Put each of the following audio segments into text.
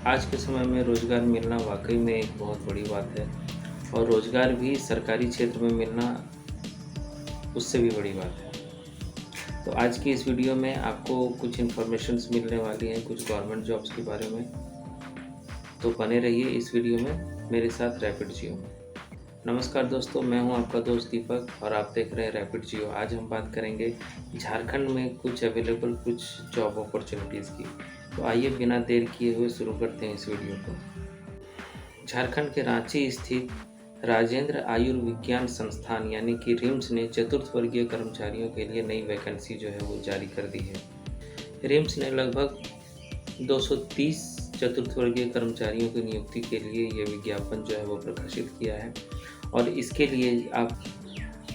आज के समय में रोज़गार मिलना वाक़ई में एक बहुत बड़ी बात है और रोज़गार भी सरकारी क्षेत्र में मिलना उससे भी बड़ी बात है। तो आज की इस वीडियो में आपको कुछ इन्फॉर्मेशंस मिलने वाली हैं कुछ गवर्नमेंट जॉब्स के बारे में। तो बने रहिए इस वीडियो में मेरे साथ रैपिड जियो में। नमस्कार दोस्तों, मैं हूं आपका दोस्त दीपक और आप देख रहे हैं रैपिड जियो। आज हम बात करेंगे झारखंड में कुछ जॉब अपॉर्चुनिटीज़ की। तो आइए बिना देर किए हुए शुरू करते हैं इस वीडियो को। झारखंड के रांची स्थित राजेंद्र आयुर्विज्ञान संस्थान यानी कि रिम्स ने चतुर्थ वर्गीय कर्मचारियों के लिए नई वैकेंसी जो है वो जारी कर दी है। रिम्स ने लगभग 230 चतुर्थ वर्गीय कर्मचारियों की नियुक्ति के लिए ये विज्ञापन जो है वो प्रकाशित किया है और इसके लिए आप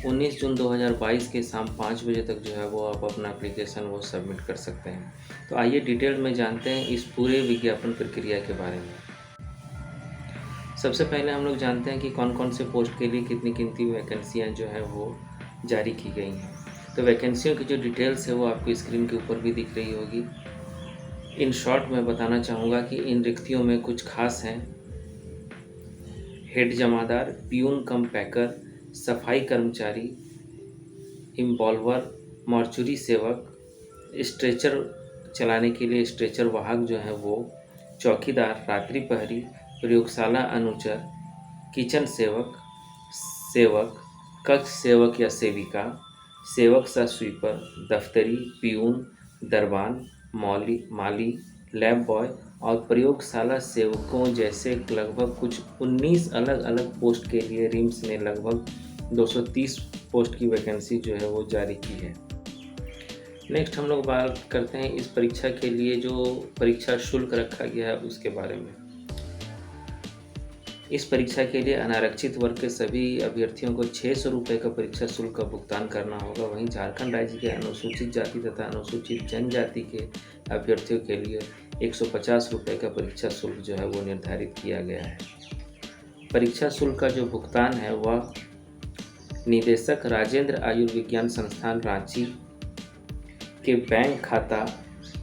19 जून 2022 के शाम 5 बजे तक जो है वो आप अपना एप्लीकेशन वो सबमिट कर सकते हैं। तो आइए डिटेल में जानते हैं इस पूरे विज्ञापन प्रक्रिया के बारे में। सबसे पहले हम लोग जानते हैं कि कौन कौन से पोस्ट के लिए कितनी कितनी वैकेंसियाँ जो है वो जारी की गई हैं। तो वैकेंसियों की जो डिटेल्स है वो आपको स्क्रीन के ऊपर भी दिख रही होगी। इन शॉर्ट मैं बताना चाहूँगा कि इन रिक्तियों में कुछ खास हैं: हेड जमादार, पियून कम पैकर, सफाई कर्मचारी, इम्बॉल्वर, मॉर्चुरी सेवक, स्ट्रेचर चलाने के लिए स्ट्रेचर वाहक जो है वो, चौकीदार, रात्रि प्रहरी, प्रयोगशाला अनुचर, किचन सेवक, सेवक, कक्ष सेवक या सेविका, सेवक सा स्वीपर, दफ्तरी, पियून, दरबान, माली, लैब बॉय और प्रयोगशाला सेवकों जैसे लगभग कुछ 19 अलग अलग पोस्ट के लिए रिम्स ने लगभग 230 पोस्ट की वैकेंसी जो है वो जारी की है। नेक्स्ट हम लोग बात करते हैं इस परीक्षा के लिए जो परीक्षा शुल्क रखा गया है उसके बारे में। इस परीक्षा के लिए अनारक्षित वर्ग के सभी अभ्यर्थियों को 600 रुपये का परीक्षा शुल्क का भुगतान करना होगा। वहीं झारखंड राज्य के अनुसूचित जाति तथा अनुसूचित जनजाति के अभ्यर्थियों के लिए 150 रुपये का परीक्षा शुल्क जो है वो निर्धारित किया गया है। परीक्षा शुल्क का जो भुगतान है वह निदेशक राजेंद्र आयुर्विज्ञान संस्थान रांची के बैंक खाता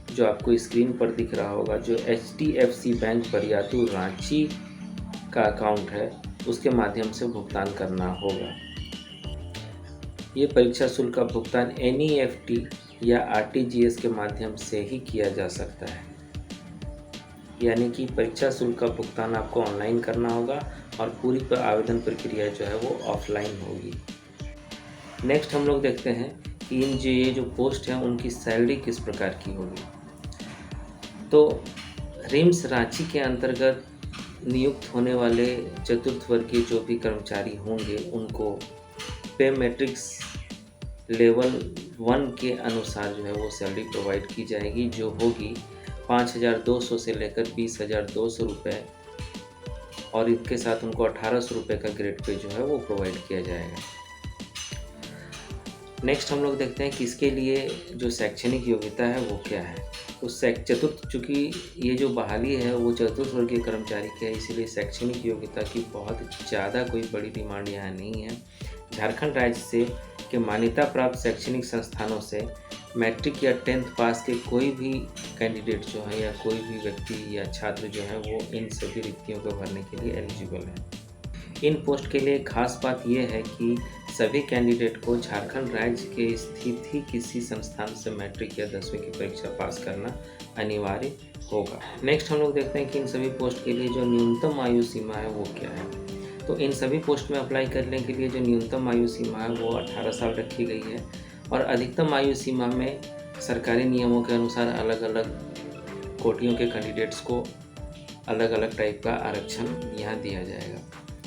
जो आपको स्क्रीन पर दिख रहा होगा, जो HDFC बैंक बरियातू रांची का अकाउंट है, उसके माध्यम से भुगतान करना होगा। ये परीक्षा शुल्क का भुगतान NEFT या RTGS के माध्यम से ही किया जा सकता है। यानी कि परीक्षा शुल्क का भुगतान आपको ऑनलाइन करना होगा और पूरी आवेदन प्रक्रिया जो है वो ऑफलाइन होगी। नेक्स्ट हम लोग देखते हैं कि ये जो पोस्ट हैं उनकी सैलरी किस प्रकार की होगी। तो रिम्स रांची के अंतर्गत नियुक्त होने वाले चतुर्थ वर्गीय जो भी कर्मचारी होंगे उनको पे मैट्रिक्स लेवल 1 के अनुसार जो है वो सैलरी प्रोवाइड की जाएगी, जो होगी 5,200 से लेकर 20,200 रुपये और इसके साथ उनको 1,800 रुपये का ग्रेड पे जो है वो प्रोवाइड किया जाएगा। नेक्स्ट हम लोग देखते हैं कि इसके लिए जो शैक्षणिक योग्यता है वो क्या है। तो चूँकि ये जो बहाली है वो चतुर्थ वर्गीय कर्मचारी की है, इसीलिए शैक्षणिक योग्यता की बहुत ज़्यादा कोई बड़ी डिमांड यहाँ नहीं है। झारखंड राज्य से के मान्यता प्राप्त शैक्षणिक संस्थानों से मैट्रिक या 10th पास के कोई भी कैंडिडेट जो है या कोई भी व्यक्ति या छात्र जो है वो इन सभी रिक्तियों को भरने के लिए एलिजिबल है। इन पोस्ट के लिए खास बात यह है कि सभी कैंडिडेट को झारखंड राज्य के स्थित ही किसी संस्थान से मैट्रिक या 10वीं की परीक्षा पास करना अनिवार्य होगा। नेक्स्ट हम लोग देखते हैं कि इन सभी पोस्ट के लिए जो न्यूनतम आयु सीमा है वो क्या है। तो इन सभी पोस्ट में अप्लाई करने के लिए जो न्यूनतम आयु सीमा है वो 18 साल रखी गई है और अधिकतम आयु सीमा में सरकारी नियमों के अनुसार अलग अलग कोटियों के कैंडिडेट्स को अलग अलग टाइप का आरक्षण यहाँ दिया जाएगा।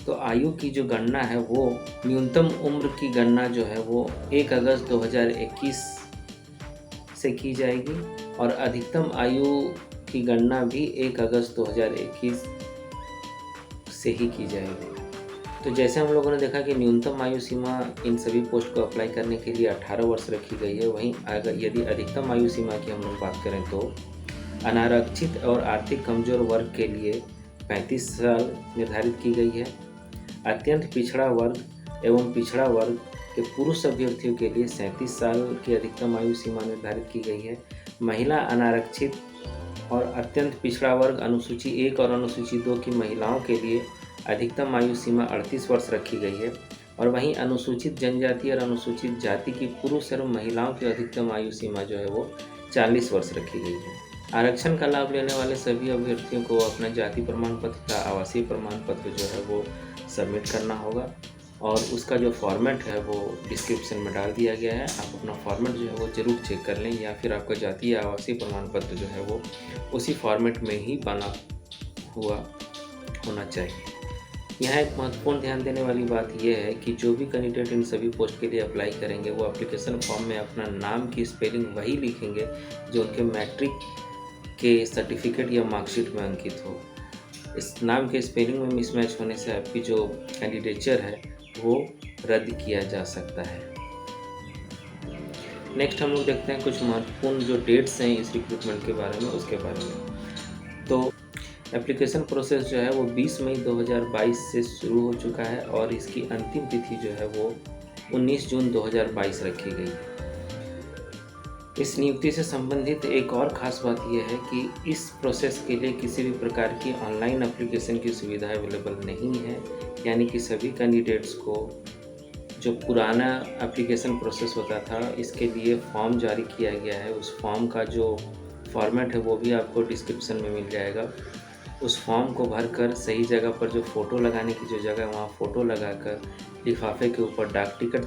तो आयु की जो गणना है वो न्यूनतम उम्र की गणना जो है वो 1 अगस्त 2021 से की जाएगी और अधिकतम आयु की गणना भी 1 अगस्त 2021 से ही की जाएगी। तो जैसे हम लोगों ने देखा कि न्यूनतम आयु सीमा इन सभी पोस्ट को अप्लाई करने के लिए 18 वर्ष रखी गई है, वहीं अगर यदि अधिकतम आयु सीमा की हम लोग बात करें तो अनारक्षित और आर्थिक कमजोर वर्ग के लिए 35 साल निर्धारित की गई है। अत्यंत पिछड़ा वर्ग एवं पिछड़ा वर्ग के पुरुष अभ्यर्थियों के लिए 37 साल की अधिकतम आयु सीमा निर्धारित की गई है। महिला अनारक्षित और अत्यंत पिछड़ा वर्ग अनुसूची 1 और अनुसूची 2 की महिलाओं के लिए अधिकतम आयु सीमा 38 वर्ष रखी गई है और वहीं अनुसूचित जनजाति और अनुसूचित जाति की पुरुष एवं महिलाओं की अधिकतम आयु सीमा जो है वो 40 वर्ष रखी गई है। आरक्षण का लाभ लेने वाले सभी अभ्यर्थियों को अपना जाति प्रमाण पत्र का आवासीय प्रमाण पत्र जो है वो सबमिट करना होगा और उसका जो फॉर्मेट है वो डिस्क्रिप्शन में डाल दिया गया है। आप अपना फॉर्मेट जो है वो ज़रूर चेक कर लें या फिर आपका जातीय आवासीय प्रमाण पत्र जो है वो उसी फॉर्मेट में ही बना हुआ होना चाहिए। यहाँ एक महत्वपूर्ण ध्यान देने वाली बात यह है कि जो भी कैंडिडेट इन सभी पोस्ट के लिए अप्लाई करेंगे वो एप्लीकेशन फॉर्म में अपना नाम की स्पेलिंग वही लिखेंगे जो उनके मैट्रिक के सर्टिफिकेट या मार्कशीट में अंकित हो। इस नाम के स्पेलिंग में मिसमैच होने से आपकी जो कैंडिडेचर है वो रद्द किया जा सकता है। नेक्स्ट हम लोग देखते हैं कुछ महत्वपूर्ण जो डेट्स हैं इस रिक्रूटमेंट के बारे में, उसके बारे में। तो एप्लीकेशन प्रोसेस जो है वो 20 मई 2022 से शुरू हो चुका है और इसकी अंतिम तिथि जो है वो 19 जून 2022 रखी गई है। इस नियुक्ति से संबंधित एक और ख़ास बात यह है कि इस प्रोसेस के लिए किसी भी प्रकार की ऑनलाइन एप्लीकेशन की सुविधा अवेलेबल नहीं है, यानी कि सभी कैंडिडेट्स को जो पुराना एप्लीकेशन प्रोसेस होता था इसके लिए फॉर्म जारी किया गया है। उस फॉर्म का जो फॉर्मेट है वो भी आपको डिस्क्रिप्शन में मिल जाएगा। उस फॉर्म को भरकर सही जगह पर जो फ़ोटो लगाने की जो जगह है वहाँ फ़ोटो लगाकर लिफाफे के ऊपर डाक टिकट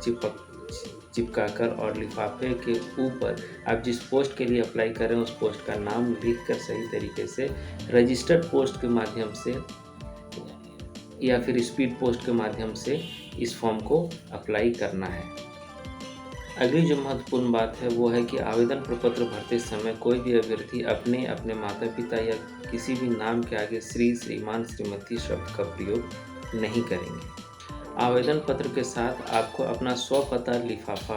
चिपकाकर और लिफाफे के ऊपर आप जिस पोस्ट के लिए अप्लाई कर रहे हैं उस पोस्ट का नाम लिखकर सही तरीके से रजिस्टर्ड पोस्ट के माध्यम से या फिर स्पीड पोस्ट के माध्यम से इस फॉर्म को अप्लाई करना है। अगली जो महत्वपूर्ण बात है वो है कि आवेदन प्रपत्र भरते समय कोई भी अभ्यर्थी अपने माता पिता या किसी भी नाम के आगे श्री, श्रीमान, श्रीमती शब्द का प्रयोग नहीं करेंगे। आवेदन पत्र के साथ आपको अपना स्वपता लिफाफा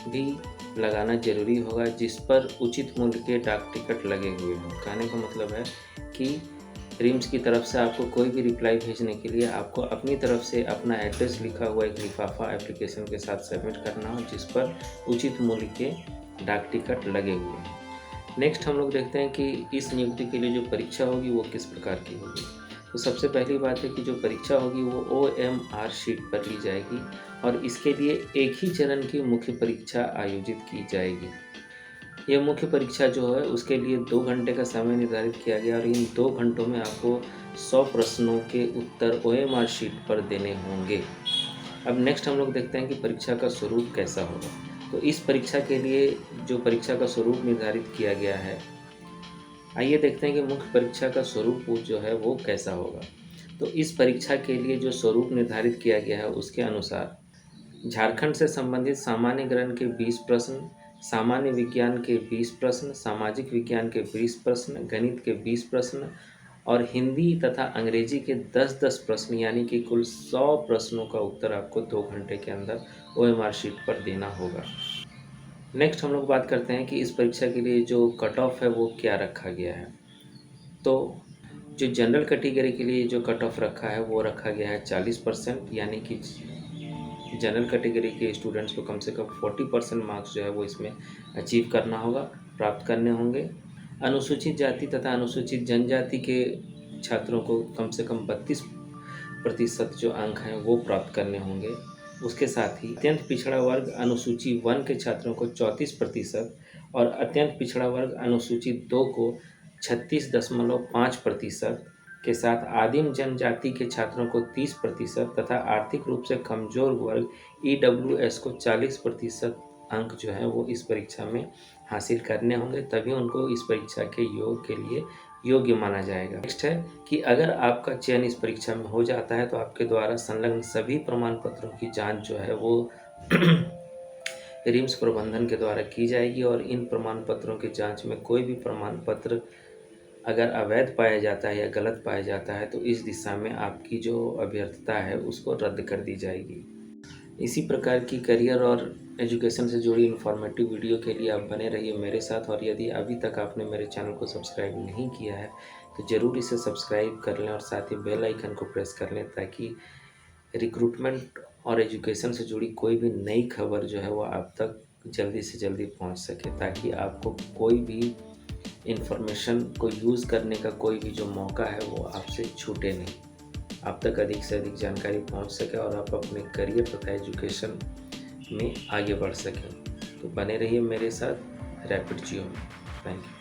भी लगाना जरूरी होगा जिस पर उचित मूल्य के डाक टिकट लगे हुए हों। कहने का मतलब है कि रिम्स की तरफ से आपको कोई भी रिप्लाई भेजने के लिए आपको अपनी तरफ से अपना एड्रेस लिखा हुआ एक लिफाफा एप्लीकेशन के साथ सबमिट करना हो जिस पर उचित मूल्य के डाक टिकट लगे हुए हैं। नेक्स्ट हम लोग देखते हैं कि इस नियुक्ति के लिए जो परीक्षा होगी वो किस प्रकार की होगी। तो सबसे पहली बात है कि जो परीक्षा होगी वो OMR शीट पर ली जाएगी और इसके लिए एक ही चरण की मुख्य परीक्षा आयोजित की जाएगी। यह मुख्य परीक्षा जो है उसके लिए 2 घंटे का समय निर्धारित किया गया और इन 2 घंटों में आपको 100 प्रश्नों के उत्तर OMR शीट पर देने होंगे। अब नेक्स्ट हम लोग देखते हैं कि परीक्षा का स्वरूप कैसा होगा। तो इस परीक्षा के लिए जो परीक्षा का स्वरूप निर्धारित किया गया है, आइए देखते हैं कि मुख्य परीक्षा का स्वरूप जो है वो कैसा होगा। तो इस परीक्षा के लिए जो स्वरूप निर्धारित किया गया है उसके अनुसार झारखंड से संबंधित सामान्य ज्ञान के 20 प्रश्न, सामान्य विज्ञान के 20 प्रश्न, सामाजिक विज्ञान के 20 प्रश्न, गणित के 20 प्रश्न और हिंदी तथा अंग्रेजी के 10-10 प्रश्न यानी कि कुल 100 प्रश्नों का उत्तर आपको 2 घंटे के अंदर OMR शीट पर देना होगा। नेक्स्ट हम लोग बात करते हैं कि इस परीक्षा के लिए जो कट ऑफ है वो क्या रखा गया है। तो जो जनरल कैटेगरी के लिए जो कट ऑफ रखा है वो रखा गया है 40%, यानी कि जनरल कैटेगरी के स्टूडेंट्स को कम से कम 40% मार्क्स जो है वो इसमें अचीव करना होगा, प्राप्त करने होंगे। अनुसूचित जाति तथा अनुसूचित जनजाति के छात्रों को कम से कम 32% जो अंक हैं वो प्राप्त करने होंगे। उसके साथ ही अत्यंत पिछड़ा वर्ग अनुसूची 1 के छात्रों को 34% और अत्यंत पिछड़ा वर्ग अनुसूची 2 को 36.5% के साथ आदिम जनजाति के छात्रों को 30% तथा आर्थिक रूप से कमजोर वर्ग EWS को 40% अंक जो है वो इस परीक्षा में हासिल करने होंगे, तभी उनको इस परीक्षा के योग के लिए योग्य माना जाएगा। नेक्स्ट है कि अगर आपका चयन इस परीक्षा में हो जाता है तो आपके द्वारा संलग्न सभी प्रमाण पत्रों की जांच जो है वो रिम्स प्रबंधन के द्वारा की जाएगी और इन प्रमाण पत्रों की जांच में कोई भी प्रमाण पत्र अगर अवैध पाया जाता है या गलत पाया जाता है तो इस दिशा में आपकी जो अभ्यर्थता है उसको रद्द कर दी जाएगी। इसी प्रकार की करियर और एजुकेशन से जुड़ी इन्फॉर्मेटिव वीडियो के लिए आप बने रहिए मेरे साथ, और यदि अभी तक आपने मेरे चैनल को सब्सक्राइब नहीं किया है तो ज़रूर इसे सब्सक्राइब कर लें और साथ ही बेल आइकन को प्रेस कर लें ताकि रिक्रूटमेंट और एजुकेशन से जुड़ी कोई भी नई खबर जो है वो आप तक जल्दी से जल्दी पहुंच सके, ताकि आपको कोई भी इन्फॉर्मेशन को यूज़ करने का कोई भी जो मौका है वो आपसे छूटे नहीं, आप तक अधिक से अधिक जानकारी पहुंच सके और आप अपने करियर तथा एजुकेशन में आगे बढ़ सकें। तो बने रहिए मेरे साथ रैपिड जियो में। Thank you.